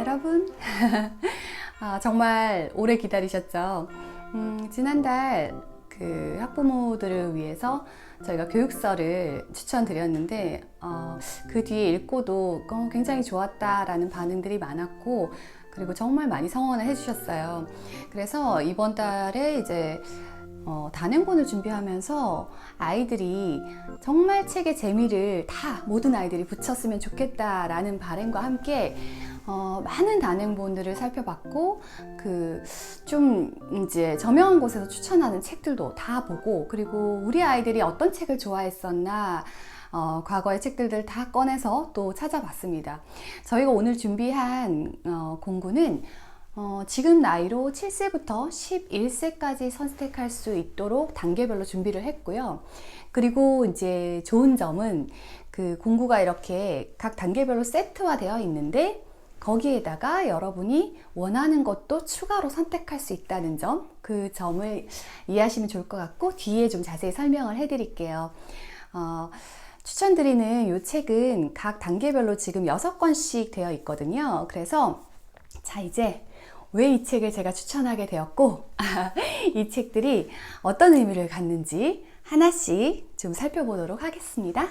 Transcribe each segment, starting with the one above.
여러분. 정말 오래 기다리셨죠? 지난달 그 학부모들을 위해서 저희가 교육서를 추천드렸는데 그 뒤에 읽고도 굉장히 좋았다라는 반응들이 많았고, 그리고 정말 많이 성원을 해주셨어요. 그래서 이번 달에 이제 단행본을 준비하면서 아이들이 정말 책의 재미를 다 모든 아이들이 붙였으면 좋겠다라는 바람과 함께 많은 단행본들을 살펴봤고, 좀 이제 저명한 곳에서 추천하는 책들도 다 보고, 그리고 우리 아이들이 어떤 책을 좋아했었나 과거의 책들을 다 꺼내서 또 찾아봤습니다. 저희가 오늘 준비한 공부는 지금 나이로 7세부터 11세까지 선택할 수 있도록 단계별로 준비를 했고요. 그리고 이제 좋은 점은 그 공부가 이렇게 각 단계별로 세트화되어 있는데, 거기에다가 여러분이 원하는 것도 추가로 선택할 수 있다는 점, 그 점을 이해하시면 좋을 것 같고, 뒤에 좀 자세히 설명을 해드릴게요. 추천드리는 이 책은 각 단계별로 지금 6권씩 되어 있거든요. 그래서 자, 이제 왜 이 책을 제가 추천하게 되었고 이 책들이 어떤 의미를 갖는지 하나씩 좀 살펴보도록 하겠습니다.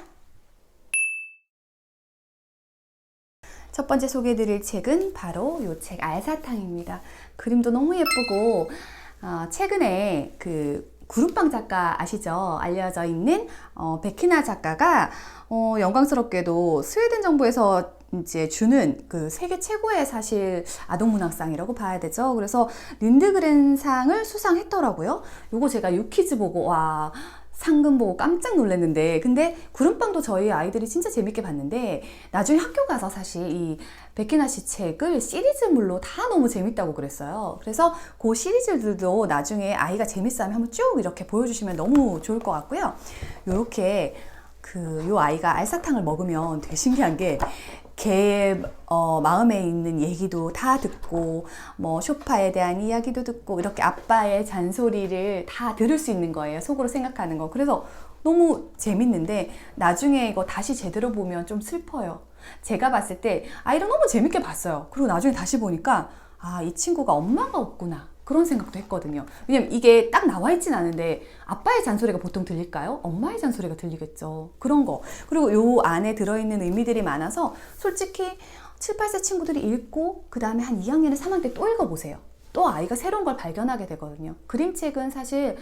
첫 번째 소개해드릴 책은 바로 이 책 알사탕입니다. 그림도 너무 예쁘고, 최근에 그 구름빵 작가 아시죠? 알려져 있는 베키나 작가가 영광스럽게도 스웨덴 정부에서 이제 주는 그 세계 최고의 사실 아동문학상이라고 봐야 되죠. 그래서 린드그렌상을 수상했더라고요. 요거 제가 유퀴즈 보고 와, 상금 보고 깜짝 놀랐는데, 근데 구름빵도 저희 아이들이 진짜 재밌게 봤는데, 나중에 학교 가서 사실 이 베키나 씨 책을 시리즈물로 다 너무 재밌다고 그랬어요. 그래서 그 시리즈들도 나중에 아이가 재밌어하면 한번 쭉 이렇게 보여주시면 너무 좋을 것 같고요. 요렇게 요 아이가 알사탕을 먹으면 되게 신기한 게, 걔의 마음에 있는 얘기도 다 듣고, 뭐 쇼파에 대한 이야기도 듣고, 이렇게 아빠의 잔소리를 다 들을 수 있는 거예요. 속으로 생각하는 거. 그래서 너무 재밌는데 나중에 이거 다시 제대로 보면 좀 슬퍼요. 제가 봤을 때 아이를 너무 재밌게 봤어요. 그리고 나중에 다시 보니까 이 친구가 엄마가 없구나, 그런 생각도 했거든요. 왜냐면 이게 딱 나와 있진 않은데 아빠의 잔소리가 보통 들릴까요? 엄마의 잔소리가 들리겠죠. 그런 거. 그리고 요 안에 들어있는 의미들이 많아서 솔직히 7, 8세 친구들이 읽고 그 다음에 한 2학년에 3학년 때 또 읽어보세요. 또 아이가 새로운 걸 발견하게 되거든요. 그림책은 사실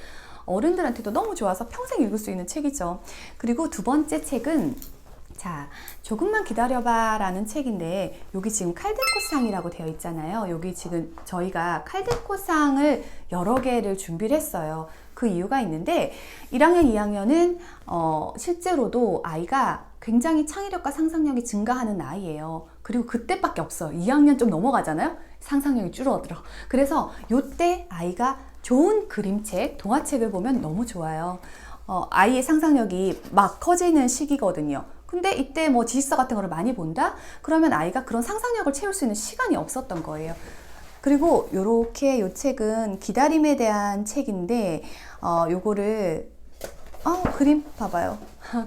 어른들한테도 너무 좋아서 평생 읽을 수 있는 책이죠. 그리고 두 번째 책은 자, 조금만 기다려봐 라는 책인데, 여기 지금 칼데코상이라고 되어 있잖아요. 여기 지금 저희가 칼데코상을 여러 개를 준비를 했어요. 그 이유가 있는데, 1학년, 2학년은 실제로도 아이가 굉장히 창의력과 상상력이 증가하는 나이예요. 그리고 그때밖에 없어요. 2학년 좀 넘어가잖아요. 상상력이 줄어들어. 그래서 이때 아이가 좋은 그림책, 동화책을 보면 너무 좋아요. 아이의 상상력이 막 커지는 시기거든요. 근데 이때 뭐 지식서 같은 거를 많이 본다? 그러면 아이가 그런 상상력을 채울 수 있는 시간이 없었던 거예요. 그리고 요렇게 요 책은 기다림에 대한 책인데, 요거를 그림 봐봐요.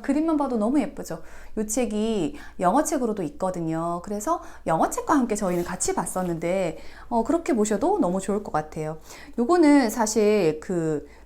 그림만 봐도 너무 예쁘죠. 요 책이 영어책으로도 있거든요. 그래서 영어책과 함께 저희는 같이 봤었는데 그렇게 보셔도 너무 좋을 것 같아요. 요거는 사실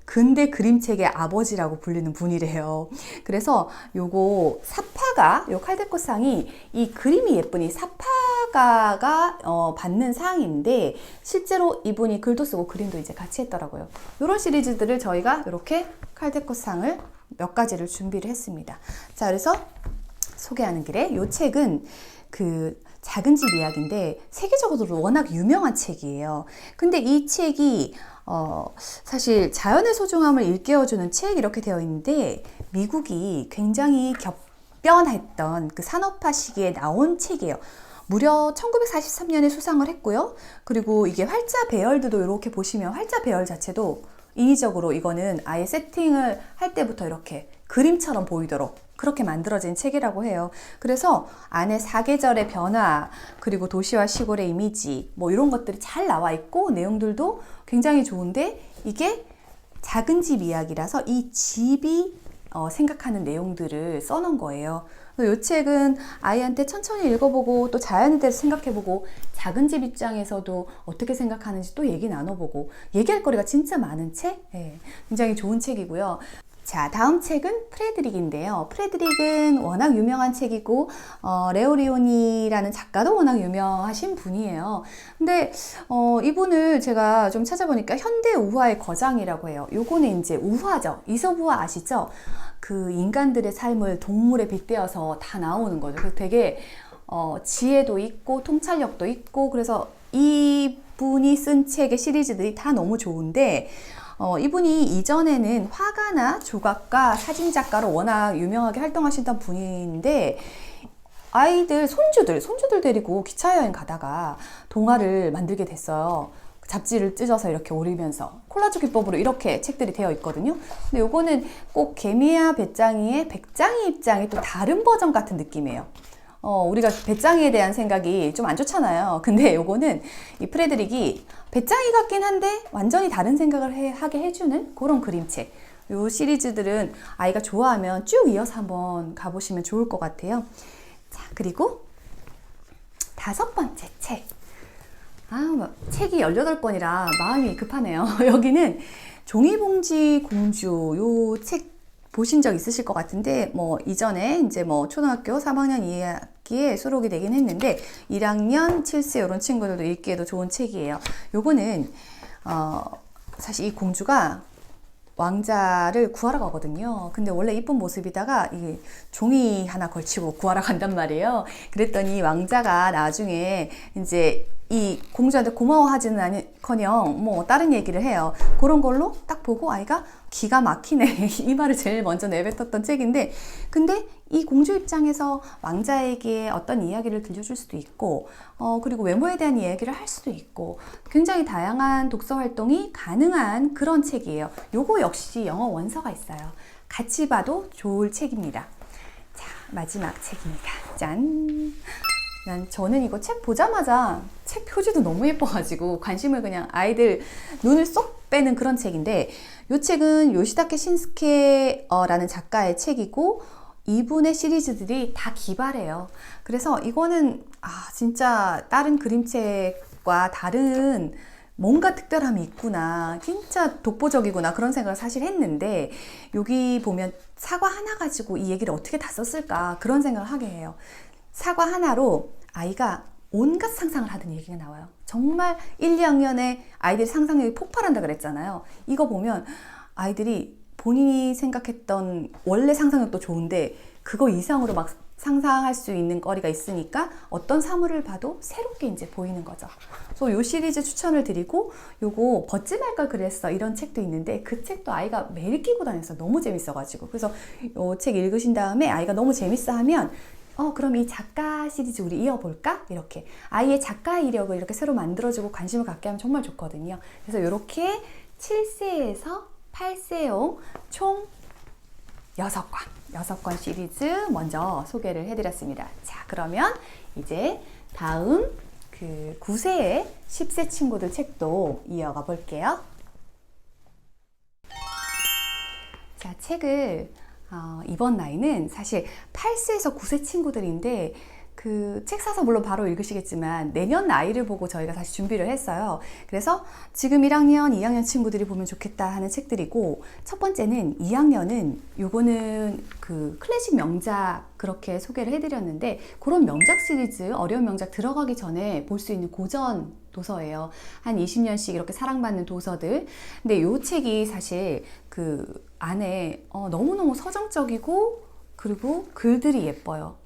근대 그림책의 아버지라고 불리는 분이래요. 그래서 요거 사파가, 요 칼데코상이 이 그림이 예쁜 이 사파가가 받는 상인데, 실제로 이분이 글도 쓰고 그림도 이제 같이 했더라고요. 요런 시리즈들을 저희가 이렇게 칼데코상을 몇 가지를 준비를 했습니다. 자, 그래서 소개하는 길에 요 책은 작은 집 이야기인데 세계적으로도 워낙 유명한 책이에요. 근데 이 책이 사실 자연의 소중함을 일깨워주는 책 이렇게 되어 있는데, 미국이 굉장히 격변했던 그 산업화 시기에 나온 책이에요. 무려 1943년에 수상을 했고요. 그리고 이게 활자 배열도 이렇게 보시면 활자 배열 자체도 인위적으로 이거는 아예 세팅을 할 때부터 이렇게 그림처럼 보이도록 그렇게 만들어진 책이라고 해요. 그래서 안에 사계절의 변화, 그리고 도시와 시골의 이미지, 뭐 이런 것들이 잘 나와 있고 내용들도 굉장히 좋은데, 이게 작은 집 이야기라서 이 집이 생각하는 내용들을 써놓은 거예요. 이 책은 아이한테 천천히 읽어보고 또 자연에 대해서 생각해보고 작은 집 입장에서도 어떻게 생각하는지 또 얘기 나눠보고 얘기할 거리가 진짜 많은 책? 네, 굉장히 좋은 책이고요. 자, 다음 책은 프레드릭인데요. 프레드릭은 워낙 유명한 책이고 레오 리오니라는 작가도 워낙 유명하신 분이에요. 근데 이분을 제가 좀 찾아보니까 현대 우화의 거장이라고 해요. 요거는 이제 우화죠. 이솝우화 아시죠? 그 인간들의 삶을 동물에 빗대어서 다 나오는 거죠. 그래서 되게 지혜도 있고 통찰력도 있고, 그래서 이분이 쓴 책의 시리즈들이 다 너무 좋은데 이분이 이전에는 화가나 조각가, 사진작가로 워낙 유명하게 활동하시던 분인데 아이들, 손주들 데리고 기차여행 가다가 동화를 만들게 됐어요. 잡지를 찢어서 이렇게 오리면서 콜라주 기법으로 이렇게 책들이 되어 있거든요. 근데 요거는 꼭 개미와 배짱이의 백짱이 입장이 또 다른 버전 같은 느낌이에요. 우리가 배짱이에 대한 생각이 좀 안 좋잖아요. 근데 요거는 이 프레드릭이 배짱이 같긴 한데 완전히 다른 생각을 하게 해주는 그런 그림책. 요 시리즈들은 아이가 좋아하면 쭉 이어서 한번 가보시면 좋을 것 같아요. 자, 그리고 5번째 책. 책이 18권이라 마음이 급하네요. 여기는 종이봉지 공주, 요 책 보신 적 있으실 것 같은데, 이전에 이제 초등학교 3학년 2학기에 수록이 되긴 했는데, 1학년 7세 이런 친구들도 읽기에도 좋은 책이에요. 요거는, 사실 이 공주가 왕자를 구하러 가거든요. 근데 원래 이쁜 모습이다가 이 종이 하나 걸치고 구하러 간단 말이에요. 그랬더니 왕자가 나중에 이제 이 공주한테 고마워하지는 않거녕 다른 얘기를 해요. 그런 걸로 딱 보고 아이가 기가 막히네 이 말을 제일 먼저 내뱉었던 책인데, 근데 이 공주 입장에서 왕자에게 어떤 이야기를 들려줄 수도 있고 그리고 외모에 대한 이야기를 할 수도 있고 굉장히 다양한 독서 활동이 가능한 그런 책이에요. 요거 역시 영어 원서가 있어요. 같이 봐도 좋을 책입니다. 자, 마지막 책입니다. 짠! 저는 이거 책 보자마자 책 표지도 너무 예뻐가지고 관심을 그냥 아이들 눈을 쏙 빼는 그런 책인데, 이 책은 요시다케 신스케라는 작가의 책이고 이분의 시리즈들이 다 기발해요. 그래서 이거는 진짜 다른 그림책과 다른 뭔가 특별함이 있구나, 진짜 독보적이구나 그런 생각을 사실 했는데, 여기 보면 사과 하나 가지고 이 얘기를 어떻게 다 썼을까 그런 생각을 하게 해요. 사과 하나로 아이가 온갖 상상을 하던 얘기가 나와요. 정말 1, 2학년에 아이들이 상상력이 폭발한다 그랬잖아요. 이거 보면 아이들이 본인이 생각했던 원래 상상력도 좋은데 그거 이상으로 막 상상할 수 있는 거리가 있으니까 어떤 사물을 봐도 새롭게 이제 보이는 거죠. 그래서 요 시리즈 추천을 드리고, 요거 벗지 말 걸 그랬어 이런 책도 있는데 그 책도 아이가 매일 끼고 다녔어. 너무 재밌어가지고. 그래서 요 책 읽으신 다음에 아이가 너무 재밌어 하면 그럼 이 작가 시리즈 우리 이어볼까? 이렇게 아이의 작가 이력을 이렇게 새로 만들어주고 관심을 갖게 하면 정말 좋거든요. 그래서 이렇게 7세에서 8세용 총 6권 시리즈 먼저 소개를 해드렸습니다. 자, 그러면 이제 다음 그 9세의 10세 친구들 책도 이어가 볼게요. 자, 책을 이번 나이는 사실 8세에서 9세 친구들인데 그 책 사서 물론 바로 읽으시겠지만 내년 나이를 보고 저희가 다시 준비를 했어요. 그래서 지금 1학년, 2학년 친구들이 보면 좋겠다 하는 책들이고, 첫 번째는 2학년은 요거는 그 클래식 명작 그렇게 소개를 해드렸는데 그런 명작 시리즈, 어려운 명작 들어가기 전에 볼 수 있는 고전 도서예요. 한 20년씩 이렇게 사랑받는 도서들. 근데 요 책이 사실 그 안에 너무너무 서정적이고 그리고 글들이 예뻐요.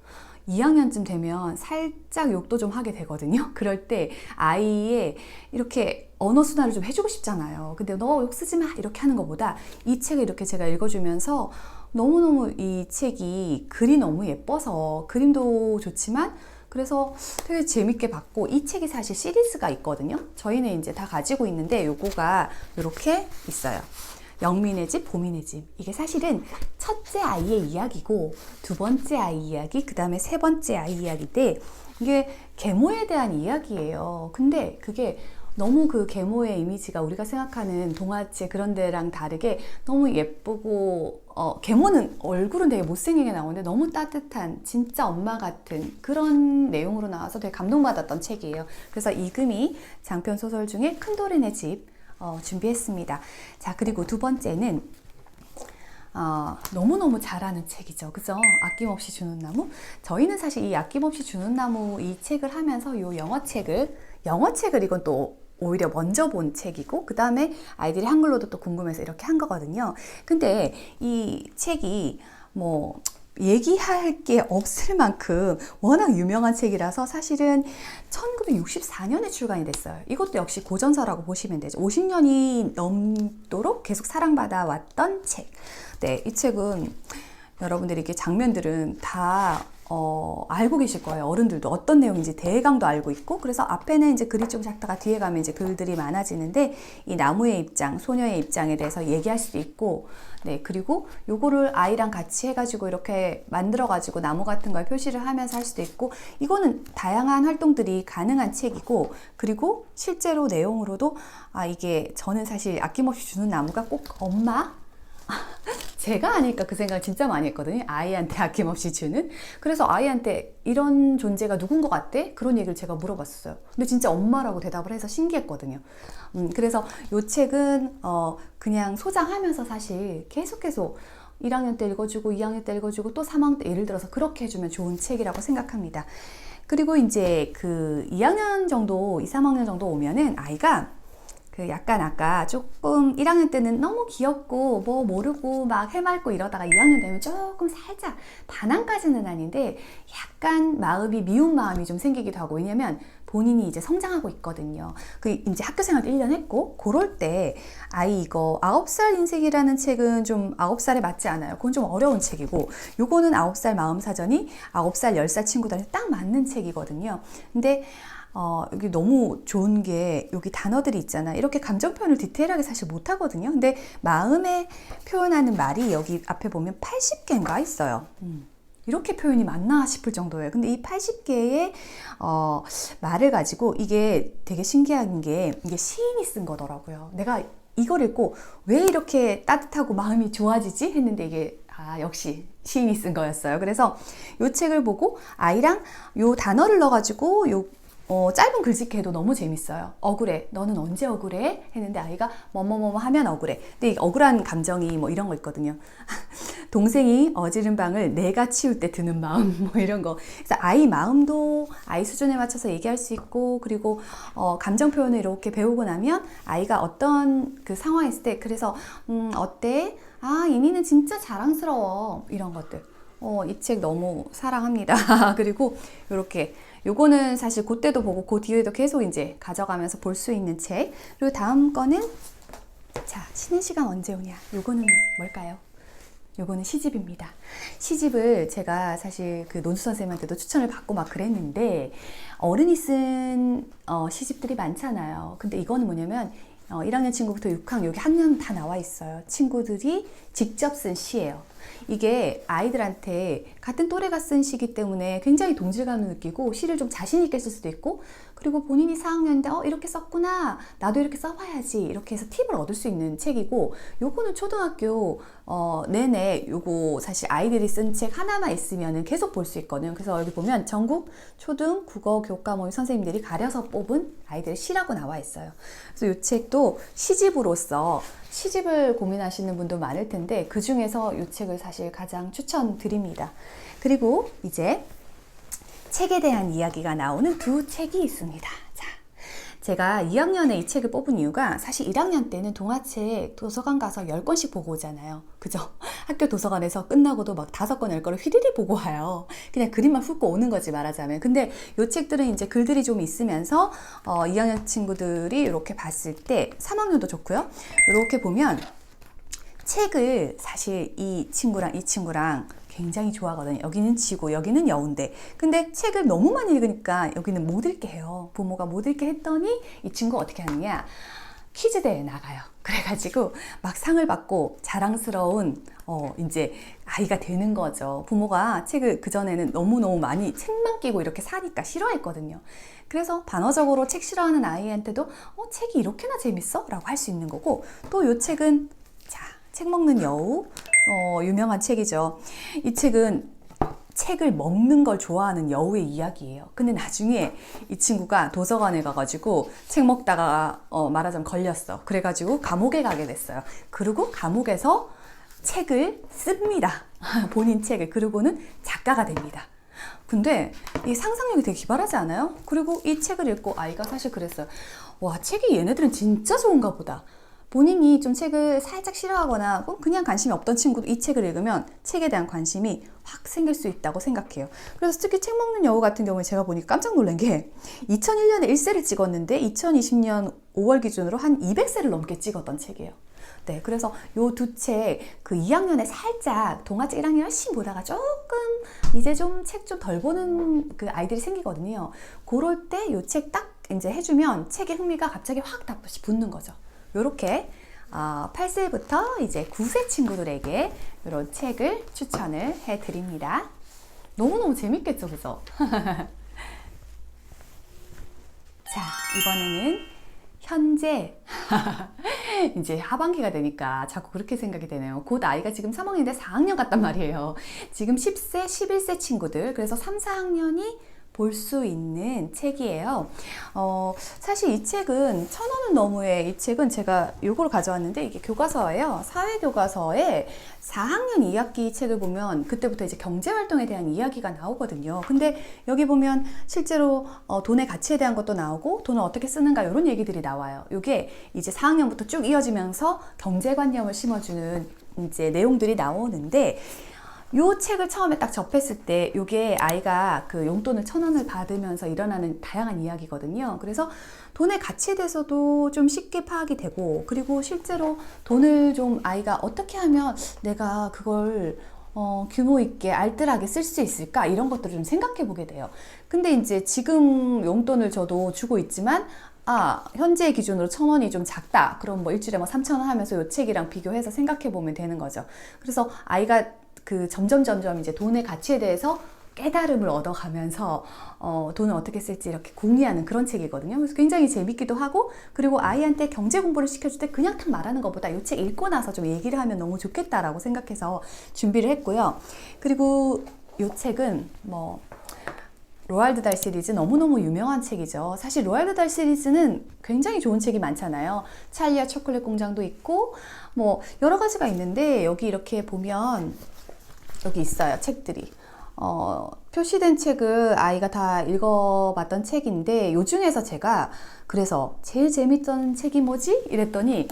2학년쯤 되면 살짝 욕도 좀 하게 되거든요. 그럴 때 아이의 이렇게 언어 순환을 좀 해주고 싶잖아요. 근데 너 욕 쓰지 마 이렇게 하는 것보다 이 책을 이렇게 제가 읽어주면서 너무너무 이 책이 글이 너무 예뻐서 그림도 좋지만 그래서 되게 재밌게 봤고, 이 책이 사실 시리즈가 있거든요. 저희는 이제 다 가지고 있는데 요거가 이렇게 있어요. 영민의 집, 보민의 집. 이게 사실은 첫째 아이의 이야기고 두 번째 아이 이야기, 그 다음에 세 번째 아이 이야기인데 이게 계모에 대한 이야기예요. 근데 그게 너무 그 계모의 이미지가 우리가 생각하는 동화책 그런 데랑 다르게 너무 예쁘고 계모는 얼굴은 되게 못생기게 나오는데 너무 따뜻한 진짜 엄마 같은 그런 내용으로 나와서 되게 감동받았던 책이에요. 그래서 이금희 장편 소설 중에 큰도린의 집 준비했습니다. 자, 그리고 두 번째는 너무너무 잘하는 책이죠. 그죠? 아낌없이 주는 나무. 저희는 사실 이 아낌없이 주는 나무 이 책을 하면서 이 영어책을 이건 또 오히려 먼저 본 책이고 그 다음에 아이들이 한글로도 또 궁금해서 이렇게 한 거거든요. 근데 이 책이 뭐 얘기할 게 없을 만큼 워낙 유명한 책이라서 사실은 1964년에 출간이 됐어요. 이것도 역시 고전서라고 보시면 되죠. 50년이 넘도록 계속 사랑받아 왔던 책. 네, 이 책은 여러분들이 이렇게 장면들은 다 알고 계실 거예요. 어른들도 어떤 내용인지 대강도 알고 있고, 그래서 앞에는 이제 글이 좀 작다가 뒤에 가면 이제 글들이 많아지는데, 이 나무의 입장, 소녀의 입장에 대해서 얘기할 수도 있고, 네, 그리고 요거를 아이랑 같이 해가지고 이렇게 만들어가지고 나무 같은 걸 표시를 하면서 할 수도 있고, 이거는 다양한 활동들이 가능한 책이고, 그리고 실제로 내용으로도, 이게 저는 사실 아낌없이 주는 나무가 꼭 엄마? 제가 아닐까 그 생각을 진짜 많이 했거든요. 아이한테 아낌없이 주는. 그래서 아이한테 이런 존재가 누군 것 같대? 그런 얘기를 제가 물어봤어요. 근데 진짜 엄마라고 대답을 해서 신기했거든요. 그래서 이 책은 그냥 소장하면서 사실 계속 1학년 때 읽어주고 2학년 때 읽어주고 또 3학년 때 예를 들어서 그렇게 해주면 좋은 책이라고 생각합니다. 그리고 이제 그 2학년 정도, 2, 3학년 정도 오면은 아이가 그 약간 아까 조금 1학년 때는 너무 귀엽고 뭐 모르고 막 해맑고 이러다가 2학년 되면 조금 살짝 반항까지는 아닌데 약간 마음이 미운 마음이 좀 생기기도 하고, 왜냐면 본인이 이제 성장하고 있거든요. 그 이제 학교 생활도 1년 했고 그럴 때 아이 이거 9살 인생이라는 책은 좀 9살에 맞지 않아요. 그건 좀 어려운 책이고, 요거는 9살 마음사전이 9살 10살 친구들한테 딱 맞는 책이거든요. 근데 여기 너무 좋은 게 여기 단어들이 있잖아. 이렇게 감정 표현을 디테일하게 사실 못 하거든요. 근데 마음에 표현하는 말이 여기 앞에 보면 80개인가 있어요. 이렇게 표현이 맞나 싶을 정도예요. 근데 이 80개의 말을 가지고 이게 되게 신기한 게 이게 시인이 쓴 거더라고요. 내가 이걸 읽고 왜 이렇게 따뜻하고 마음이 좋아지지? 했는데 이게 역시 시인이 쓴 거였어요. 그래서 이 책을 보고 아이랑 요 단어를 넣어가지고 짧은 글짓기 해도 너무 재밌어요. 억울해. 너는 언제 억울해? 했는데 아이가 뭐뭐뭐 하면 억울해. 근데 이 억울한 감정이 뭐 이런 거 있거든요. 동생이 어지른 방을 내가 치울 때 드는 마음, 뭐 이런 거. 그래서 아이 마음도 아이 수준에 맞춰서 얘기할 수 있고, 그리고 감정 표현을 이렇게 배우고 나면 아이가 어떤 그 상황에 있을 때 그래서 어때? 이니는 진짜 자랑스러워. 이런 것들. 이 책 너무 사랑합니다. 그리고 이렇게 요거는 사실 그때도 보고 그 뒤에도 계속 이제 가져가면서 볼 수 있는 책. 그리고 다음 거는 쉬는 시간 언제 오냐. 요거는 뭘까요? 요거는 시집입니다. 시집을 제가 사실 그 논수 선생님한테도 추천을 받고 막 그랬는데, 어른이 쓴 시집들이 많잖아요. 근데 이거는 뭐냐면 1학년 친구부터 6학년 여기 학년 다 나와 있어요. 친구들이 직접 쓴 시예요. 이게 아이들한테 같은 또래가 쓴 시기 때문에 굉장히 동질감을 느끼고 시를 좀 자신 있게 쓸 수도 있고, 그리고 본인이 4학년인데 이렇게 썼구나, 나도 이렇게 써봐야지, 이렇게 해서 팁을 얻을 수 있는 책이고, 요거는 초등학교 내내 요거 사실 아이들이 쓴 책 하나만 있으면 계속 볼 수 있거든요. 그래서 여기 보면 전국 초등 국어 교과 모임 선생님들이 가려서 뽑은 아이들의 시라고 나와 있어요. 그래서 이 책도 시집으로서 시집을 고민하시는 분도 많을 텐데 그 중에서 이 책을 사실 가장 추천드립니다. 그리고 이제 책에 대한 이야기가 나오는 두 책이 있습니다. 자, 제가 2학년에 이 책을 뽑은 이유가 사실 1학년 때는 동화책 도서관 가서 10권씩 보고 오잖아요. 그죠? 학교 도서관에서 끝나고도 막 5권, 10권을 휘리리 보고 와요. 그냥 그림만 훑고 오는 거지, 말하자면. 근데 이 책들은 이제 글들이 좀 있으면서 2학년 친구들이 이렇게 봤을 때 3학년도 좋고요. 이렇게 보면 책을 사실 이 친구랑 굉장히 좋아하거든요. 여기는 지고 여기는 여운데, 근데 책을 너무 많이 읽으니까 여기는 못 읽게 해요. 부모가 못 읽게 했더니 이 친구가 어떻게 하느냐, 퀴즈 대회에 나가요. 그래가지고 막 상을 받고 자랑스러운 이제 아이가 되는 거죠. 부모가 책을 그전에는 너무너무 많이 책만 끼고 이렇게 사니까 싫어했거든요. 그래서 반어적으로 책 싫어하는 아이한테도 책이 이렇게나 재밌어? 라고 할 수 있는 거고, 또 이 책은 자, 책 먹는 여우, 유명한 책이죠. 이 책은 책을 먹는 걸 좋아하는 여우의 이야기예요. 근데 나중에 이 친구가 도서관에 가가지고 책 먹다가 말하자면 걸렸어. 그래가지고 감옥에 가게 됐어요. 그리고 감옥에서 책을 씁니다. 본인 책을. 그리고는 작가가 됩니다. 근데 이 상상력이 되게 기발하지 않아요? 그리고 이 책을 읽고 아이가 사실 그랬어요. 와, 책이 얘네들은 진짜 좋은가 보다. 본인이 좀 책을 살짝 싫어하거나 그냥 관심이 없던 친구도 이 책을 읽으면 책에 대한 관심이 확 생길 수 있다고 생각해요. 그래서 특히 책 먹는 여우 같은 경우에 제가 보니까 깜짝 놀란 게 2001년에 1세를 찍었는데 2020년 5월 기준으로 한 200세를 넘게 찍었던 책이에요. 네, 그래서 요 두 책 그 2학년에 살짝 동화책 1학년 열심히 보다가 조금 이제 좀 책 좀 덜 보는 그 아이들이 생기거든요. 그럴 때 요 책 딱 이제 해주면 책의 흥미가 갑자기 확 다시 붙는 거죠. 요렇게 8세부터 이제 9세 친구들에게 이런 책을 추천을 해드립니다. 너무너무 재밌겠죠, 그죠? 자, 이번에는 현재 이제 하반기가 되니까 자꾸 그렇게 생각이 되네요. 곧 아이가 지금 3학년인데 4학년 같단 말이에요. 지금 10세, 11세 친구들, 그래서 3, 4학년이 볼 수 있는 책이에요. 사실 이 책은 1,000원은 너무해. 이 책은 제가 요걸 가져왔는데 이게 교과서예요. 사회교과서에 4학년 2학기 책을 보면 그때부터 이제 경제활동에 대한 이야기가 나오거든요. 근데 여기 보면 실제로 돈의 가치에 대한 것도 나오고 돈을 어떻게 쓰는가 이런 얘기들이 나와요. 이게 이제 4학년부터 쭉 이어지면서 경제관념을 심어주는 이제 내용들이 나오는데 요 책을 처음에 딱 접했을 때 요게 아이가 그 용돈을 1,000원을 받으면서 일어나는 다양한 이야기거든요. 그래서 돈의 가치에 대해서도 좀 쉽게 파악이 되고, 그리고 실제로 돈을 좀 아이가 어떻게 하면 내가 그걸 규모 있게 알뜰하게 쓸 수 있을까, 이런 것들을 좀 생각해 보게 돼요. 근데 이제 지금 용돈을 저도 주고 있지만 현재 기준으로 1,000원이 좀 작다. 그럼 뭐 일주일에 뭐 3,000원 하면서 요 책이랑 비교해서 생각해 보면 되는 거죠. 그래서 아이가 그 점점 이제 돈의 가치에 대해서 깨달음을 얻어가면서 돈을 어떻게 쓸지 이렇게 궁리하는 그런 책이거든요. 그래서 굉장히 재밌기도 하고, 그리고 아이한테 경제 공부를 시켜줄 때 그냥 탁 말하는 것보다 이 책 읽고 나서 좀 얘기를 하면 너무 좋겠다라고 생각해서 준비를 했고요. 그리고 이 책은 뭐 로알드 달 시리즈 너무너무 유명한 책이죠. 사실 로알드 달 시리즈는 굉장히 좋은 책이 많잖아요. 찰리와 초콜릿 공장도 있고 뭐 여러 가지가 있는데, 여기 이렇게 보면 여기 있어요, 책들이. 표시된 책을 아이가 다 읽어봤던 책인데, 요 중에서 제가 그래서 제일 재밌던 책이 뭐지? 이랬더니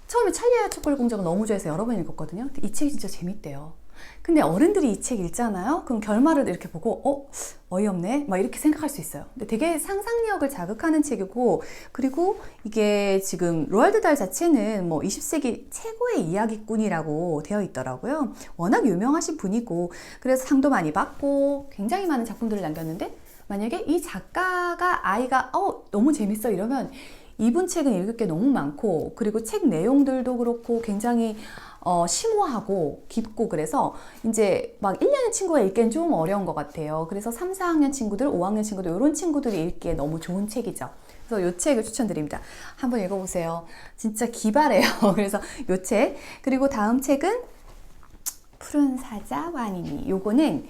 처음에 찰리와 초콜릿 공장을 너무 좋아해서 여러 번 읽었거든요. 이 책이 진짜 재밌대요. 근데 어른들이 이 책 읽잖아요. 그럼 결말을 이렇게 보고 어이없네? 막 이렇게 생각할 수 있어요. 근데 되게 상상력을 자극하는 책이고, 그리고 이게 지금 로알드 달hl 자체는 뭐 20세기 최고의 이야기꾼이라고 되어 있더라고요. 워낙 유명하신 분이고, 그래서 상도 많이 받고 굉장히 많은 작품들을 남겼는데, 만약에 이 작가가 아이가 너무 재밌어 이러면 이분 책은 읽을 게 너무 많고, 그리고 책 내용들도 그렇고 굉장히 심오하고 깊고, 그래서 이제 막 1년의 친구가 읽기엔 좀 어려운 것 같아요. 그래서 3, 4학년 친구들, 5학년 친구들, 이런 친구들이 읽기에 너무 좋은 책이죠. 그래서 이 책을 추천드립니다. 한번 읽어보세요. 진짜 기발해요. 그래서 이 책. 그리고 다음 책은 푸른 사자 와니니. 요거는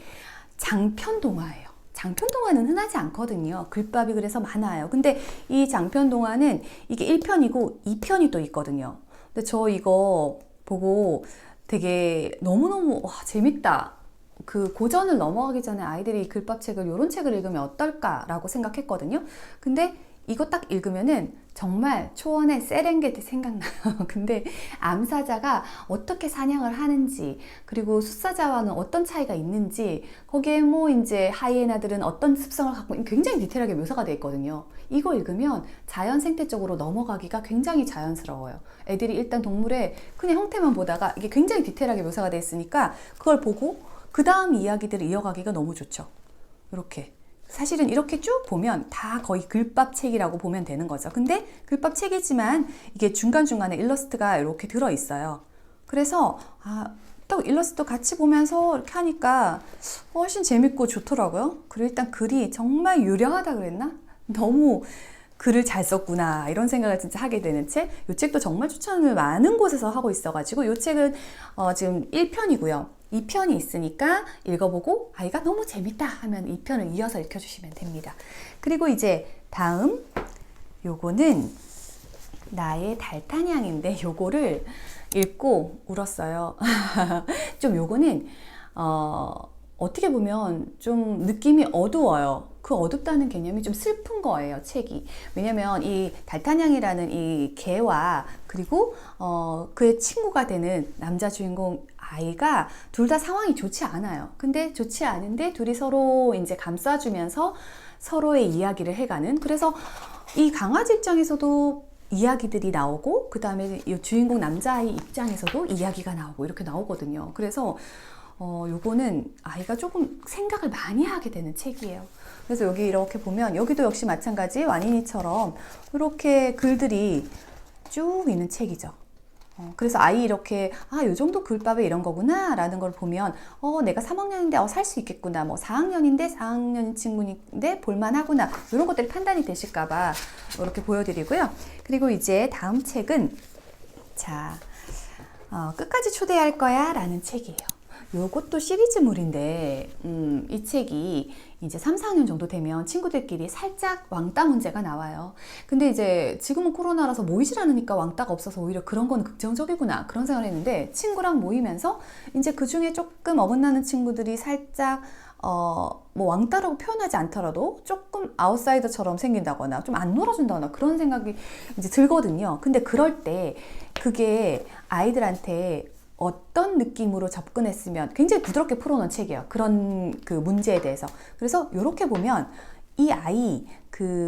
장편 동화예요. 장편 동화는 흔하지 않거든요. 글밥이 그래서 많아요. 근데 이 장편 동화는 이게 1편이고 2편이 또 있거든요. 근데 저 이거 보고 되게 너무너무 재밌다. 그 고전을 넘어가기 전에 아이들이 글밥책을, 이런 책을 읽으면 어떨까라고 생각했거든요. 근데 이거 딱 읽으면은 정말 초원의 세렝게티 생각나요. 근데 암사자가 어떻게 사냥을 하는지, 그리고 숫사자와는 어떤 차이가 있는지, 거기에 뭐 이제 하이에나들은 어떤 습성을 갖고 있는, 굉장히 디테일하게 묘사가 되어 있거든요. 이거 읽으면 자연 생태적으로 넘어가기가 굉장히 자연스러워요. 애들이 일단 동물의 그냥 형태만 보다가 이게 굉장히 디테일하게 묘사가 되어 있으니까 그걸 보고 그 다음 이야기들을 이어가기가 너무 좋죠. 이렇게 사실은 이렇게 쭉 보면 다 거의 글밥책이라고 보면 되는 거죠. 근데 글밥책이지만 이게 중간중간에 일러스트가 이렇게 들어있어요. 그래서 딱 일러스트 같이 보면서 이렇게 하니까 훨씬 재밌고 좋더라고요. 그리고 일단 글이 정말 유려하다 그랬나? 너무 글을 잘 썼구나 이런 생각을 진짜 하게 되는 책. 이 책도 정말 추천을 많은 곳에서 하고 있어가지고 이 책은 지금 1편이고요. 2편이 있으니까 읽어보고 아이가 너무 재밌다 하면 2편을 이어서 읽혀주시면 됩니다. 그리고 이제 다음 요거는 나의 달타냥인데 요거를 읽고 울었어요. 좀 요거는 어떻게 보면 좀 느낌이 어두워요. 그 어둡다는 개념이 좀 슬픈 거예요, 책이. 왜냐면 이 달타냥이라는 이 개와 그리고 그의 친구가 되는 남자 주인공 아이가 둘 다 상황이 좋지 않아요. 근데 좋지 않은데 둘이 서로 이제 감싸주면서 서로의 이야기를 해가는. 그래서 이 강아지 입장에서도 이야기들이 나오고 그 다음에 이 주인공 남자아이 입장에서도 이야기가 나오고 이렇게 나오거든요. 그래서 요거는 아이가 조금 생각을 많이 하게 되는 책이에요. 그래서 여기 이렇게 보면 여기도 역시 마찬가지 와니니처럼 이렇게 글들이 쭉 있는 책이죠. 그래서 아이 이렇게 요 정도 글밥에 이런 거구나 라는 걸 보면 내가 3학년인데 살 수 있겠구나, 뭐 4학년인데 4학년 친구인데 볼만하구나, 이런 것들이 판단이 되실까봐 이렇게 보여드리고요. 그리고 이제 다음 책은 끝까지 초대할 거야 라는 책이에요. 요것도 시리즈물인데 이 책이 이제 3, 4학년 정도 되면 친구들끼리 살짝 왕따 문제가 나와요. 근데 이제 지금은 코로나라서 모이질 않으니까 왕따가 없어서 오히려 그런 거는 긍정적이구나 그런 생각을 했는데, 친구랑 모이면서 이제 그 중에 조금 어긋나는 친구들이 살짝 뭐 왕따라고 표현하지 않더라도 조금 아웃사이더처럼 생긴다거나 좀 안 놀아준다거나 그런 생각이 이제 들거든요. 근데 그럴 때 그게 아이들한테 어떤 느낌으로 접근했으면 굉장히 부드럽게 풀어놓은 책이에요. 그런 그 문제에 대해서. 그래서 이렇게 보면 이 아이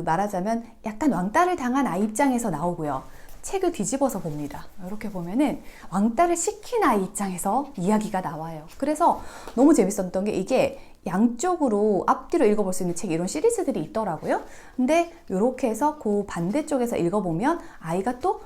말하자면 약간 왕따를 당한 아이 입장에서 나오고요. 책을 뒤집어서 봅니다. 이렇게 보면은 왕따를 시킨 아이 입장에서 이야기가 나와요. 그래서 너무 재밌었던 게 이게 양쪽으로 앞뒤로 읽어볼 수 있는 책 이런 시리즈들이 있더라고요. 근데 이렇게 해서 그 반대쪽에서 읽어보면 아이가 또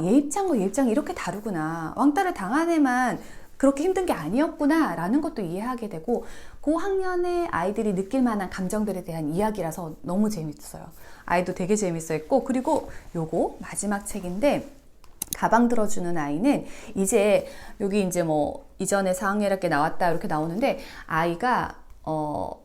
얘 입장과 얘 입장이 이렇게 다르구나, 왕따를 당한 애만 그렇게 힘든 게 아니었구나 라는 것도 이해하게 되고, 그 학년의 아이들이 느낄 만한 감정들에 대한 이야기라서 너무 재밌어요. 아이도 되게 재밌어했고, 그리고 요거 마지막 책인데 가방 들어주는 아이는 이제 여기 이제 뭐 이전에 4학년 이렇게 나왔다 이렇게 나오는데, 아이가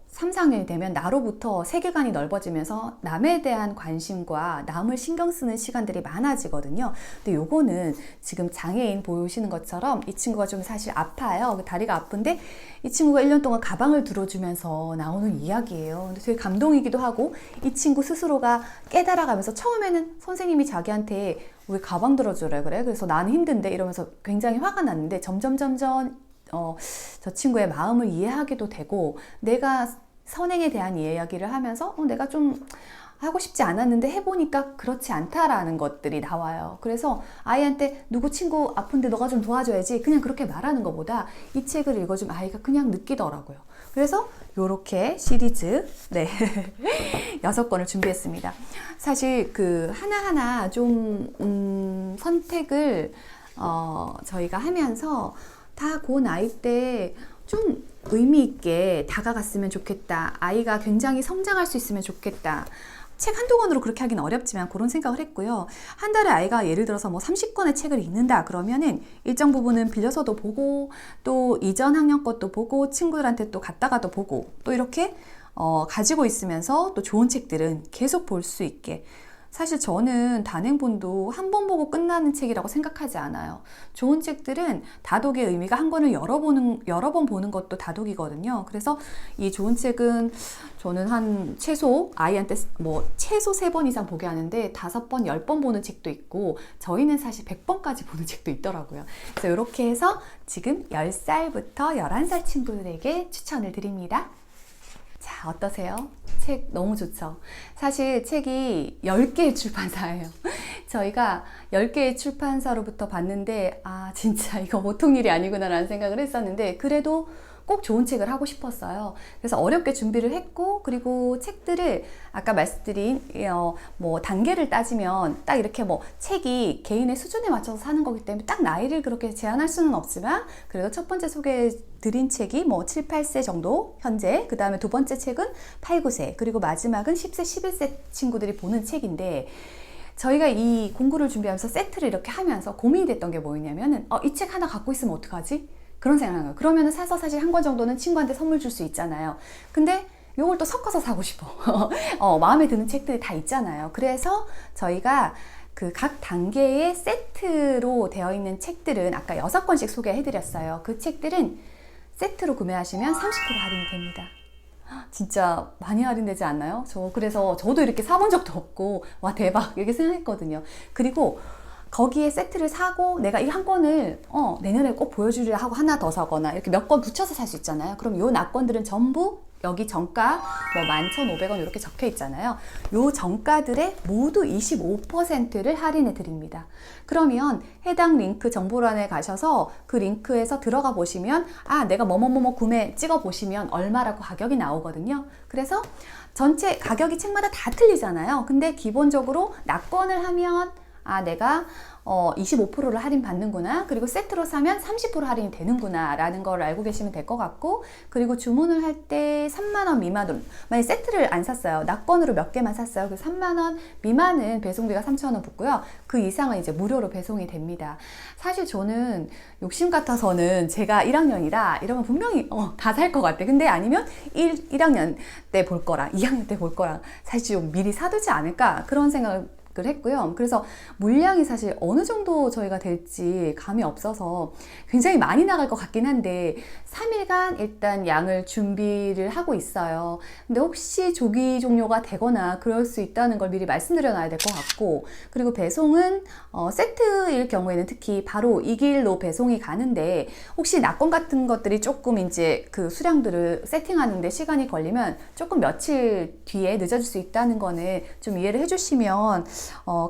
3, 4학년이 되면 나로부터 세계관이 넓어지면서 남에 대한 관심과 남을 신경 쓰는 시간들이 많아지거든요. 근데 요거는 지금 장애인 보시는 것처럼 이 친구가 좀 사실 아파요. 다리가 아픈데 이 친구가 1년 동안 가방을 들어주면서 나오는 이야기예요. 근데 되게 감동이기도 하고, 이 친구 스스로가 깨달아가면서 처음에는 선생님이 자기한테 왜 가방 들어주래 그래? 그래서 나는 힘든데 이러면서 굉장히 화가 났는데 점점 저 친구의 마음을 이해하기도 되고, 내가 선행에 대한 이야기를 하면서 내가 좀 하고 싶지 않았는데 해보니까 그렇지 않다라는 것들이 나와요. 그래서 아이한테 누구 친구 아픈데 너가 좀 도와줘야지 그냥 그렇게 말하는 것보다 이 책을 읽어주면 아이가 그냥 느끼더라고요. 그래서 요렇게 시리즈 6권을 준비했습니다. 사실 하나하나 좀 선택을 저희가 하면서 다 그 나이 때 좀 의미 있게 다가갔으면 좋겠다, 아이가 굉장히 성장할 수 있으면 좋겠다. 책 한두 권으로 그렇게 하긴 어렵지만 그런 생각을 했고요. 한 달에 아이가 예를 들어서 뭐 30권의 책을 읽는다 그러면은 일정 부분은 빌려서도 보고, 또 이전 학년 것도 보고, 친구들한테 또 갔다가도 보고, 또 이렇게 가지고 있으면서 또 좋은 책들은 계속 볼 수 있게. 사실 저는 단행본도 한 번 보고 끝나는 책이라고 생각하지 않아요. 좋은 책들은 다독의 의미가 한 권을 여러 번 보는 것도 다독이거든요. 그래서 이 좋은 책은 저는 최소 아이한테 최소 3번 이상 보게 하는데 5번, 10번 보는 책도 있고, 저희는 사실 100번까지 보는 책도 있더라고요. 그래서 이렇게 해서 지금 10살부터 11살 친구들에게 추천을 드립니다. 자, 어떠세요? 책 너무 좋죠? 사실 책이 10개의 출판사예요. 저희가 10개의 출판사로부터 봤는데 진짜 이거 보통 일이 아니구나 라는 생각을 했었는데, 그래도 꼭 좋은 책을 하고 싶었어요. 그래서 어렵게 준비를 했고, 그리고 책들을 아까 말씀드린 뭐 단계를 따지면 딱 이렇게 뭐 책이 개인의 수준에 맞춰서 사는 거기 때문에 딱 나이를 그렇게 제한할 수는 없지만, 그래도 첫 번째 소개해 드린 책이 뭐 7, 8세 정도 현재, 그 다음에 두 번째 책은 8, 9세, 그리고 마지막은 10세, 11세 친구들이 보는 책인데, 저희가 이 공부를 준비하면서 세트를 이렇게 하면서 고민이 됐던 게 뭐였냐면은 이 책 하나 갖고 있으면 어떡하지? 그런 생각을 한 거예요. 그러면은 사서 사실 한 권 정도는 친구한테 선물 줄 수 있잖아요. 근데 요걸 또 섞어서 사고 싶어. 마음에 드는 책들이 다 있잖아요. 그래서 저희가 그 각 단계의 세트로 되어 있는 책들은 아까 6권씩 소개해 드렸어요. 그 책들은 세트로 구매하시면 30% 할인이 됩니다. 진짜 많이 할인되지 않나요? 그래서 저도 이렇게 사본 적도 없고, 와, 대박, 이렇게 생각했거든요. 그리고 거기에 세트를 사고 내가 이 한 권을 내년에 꼭 보여주려 하고 하나 더 사거나 이렇게 몇 권 붙여서 살 수 있잖아요. 그럼 요 낙권들은 전부 여기 정가 뭐 11,500원 이렇게 적혀 있잖아요. 요 정가들의 모두 25%를 할인해 드립니다. 그러면 해당 링크 정보란에 가셔서 그 링크에서 들어가 보시면 내가 뭐뭐뭐뭐 구매 찍어 보시면 얼마라고 가격이 나오거든요. 그래서 전체 가격이 책마다 다 틀리잖아요. 근데 기본적으로 낙권을 하면 내가 25%를 할인 받는구나, 그리고 세트로 사면 30% 할인이 되는구나 라는 걸 알고 계시면 될 것 같고, 그리고 주문을 할 때 3만원 미만으로, 만약 세트를 안 샀어요, 낙권으로 몇 개만 샀어요, 그 3만원 미만은 배송비가 3,000원 붙고요, 그 이상은 이제 무료로 배송이 됩니다. 사실 저는 욕심 같아서는 제가 1학년이라 이러면 분명히 다 살 것 같아. 근데 아니면 1학년 때 볼 거랑 2학년 때 볼 거랑 사실 좀 미리 사두지 않을까, 그런 생각을 했고요. 그래서 물량이 사실 어느 정도 저희가 될지 감이 없어서 굉장히 많이 나갈 것 같긴 한데 3일간 일단 양을 준비를 하고 있어요. 근데 혹시 조기 종료가 되거나 그럴 수 있다는 걸 미리 말씀드려 놔야 될 것 같고, 그리고 배송은 세트일 경우에는 특히 바로 이 길로 배송이 가는데, 혹시 낙권 같은 것들이 조금 이제 그 수량들을 세팅하는데 시간이 걸리면 조금 며칠 뒤에 늦어질 수 있다는 거는 좀 이해를 해주시면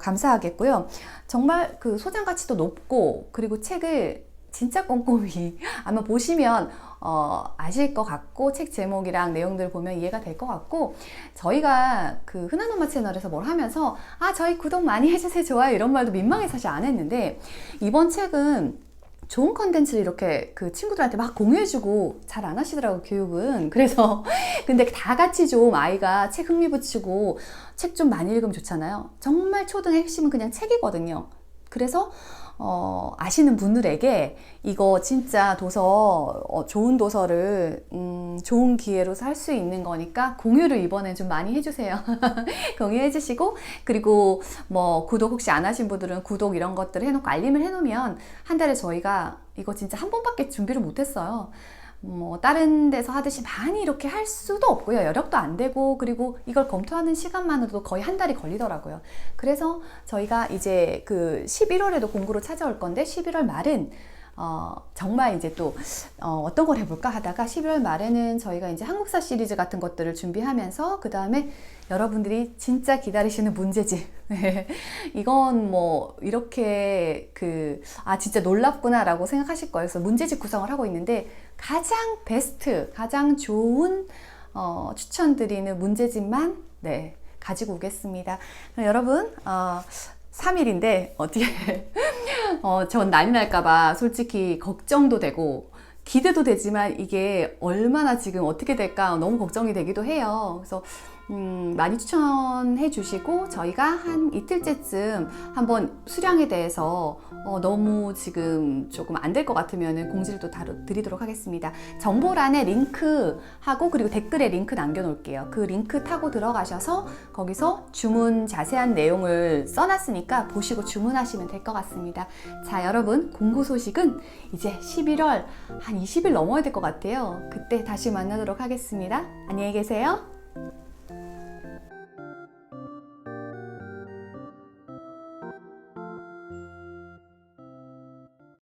감사하겠고요. 정말 그 소장 가치도 높고, 그리고 책을 진짜 꼼꼼히 아마 보시면 아실 것 같고, 책 제목이랑 내용들 보면 이해가 될 것 같고, 저희가 그 흔한 엄마 채널에서 뭘 하면서 저희 구독 많이 해주세요, 좋아요 이런 말도 민망해서 사실 안 했는데, 이번 책은 좋은 컨텐츠를 이렇게 그 친구들한테 막 공유해주고 잘 안 하시더라고요, 교육은. 그래서 근데 다 같이 좀 아이가 책 흥미 붙이고 책 좀 많이 읽으면 좋잖아요. 정말 초등의 핵심은 그냥 책이거든요. 그래서 아시는 분들에게 이거 진짜 도서, 좋은 도서를 좋은 기회로 살 수 있는 거니까 공유를 이번에 좀 많이 해주세요. 공유해 주시고, 그리고 뭐 구독 혹시 안 하신 분들은 구독 이런 것들을 해놓고 알림을 해놓으면 한 달에 저희가 이거 진짜 한 번밖에 준비를 못했어요. 뭐 다른 데서 하듯이 많이 이렇게 할 수도 없고요, 여력도 안 되고, 그리고 이걸 검토하는 시간만으로도 거의 한 달이 걸리더라고요. 그래서 저희가 이제 그 11월에도 공구로 찾아올 건데, 11월 말은 정말 이제 또 어떤 걸 해볼까 하다가 11월 말에는 저희가 이제 한국사 시리즈 같은 것들을 준비하면서, 그 다음에 여러분들이 진짜 기다리시는 문제집 이건 뭐 이렇게 진짜 놀랍구나 라고 생각하실 거예요. 그래서 문제집 구성을 하고 있는데, 가장 베스트, 가장 좋은 추천드리는 문제집만 가지고 오겠습니다. 여러분 3일인데 어떻게 전 난리 날까봐 솔직히 걱정도 되고 기대도 되지만, 이게 얼마나 지금 어떻게 될까 너무 걱정이 되기도 해요. 그래서 많이 추천해 주시고, 저희가 한 이틀째쯤 한번 수량에 대해서 너무 지금 조금 안 될 것 같으면 공지를 또 드리도록 하겠습니다. 정보란에 링크하고 그리고 댓글에 링크 남겨놓을게요. 그 링크 타고 들어가셔서 거기서 주문 자세한 내용을 써놨으니까 보시고 주문하시면 될 것 같습니다. 자, 여러분, 공구 소식은 이제 11월 한 20일 넘어야 될 것 같아요. 그때 다시 만나도록 하겠습니다. 안녕히 계세요.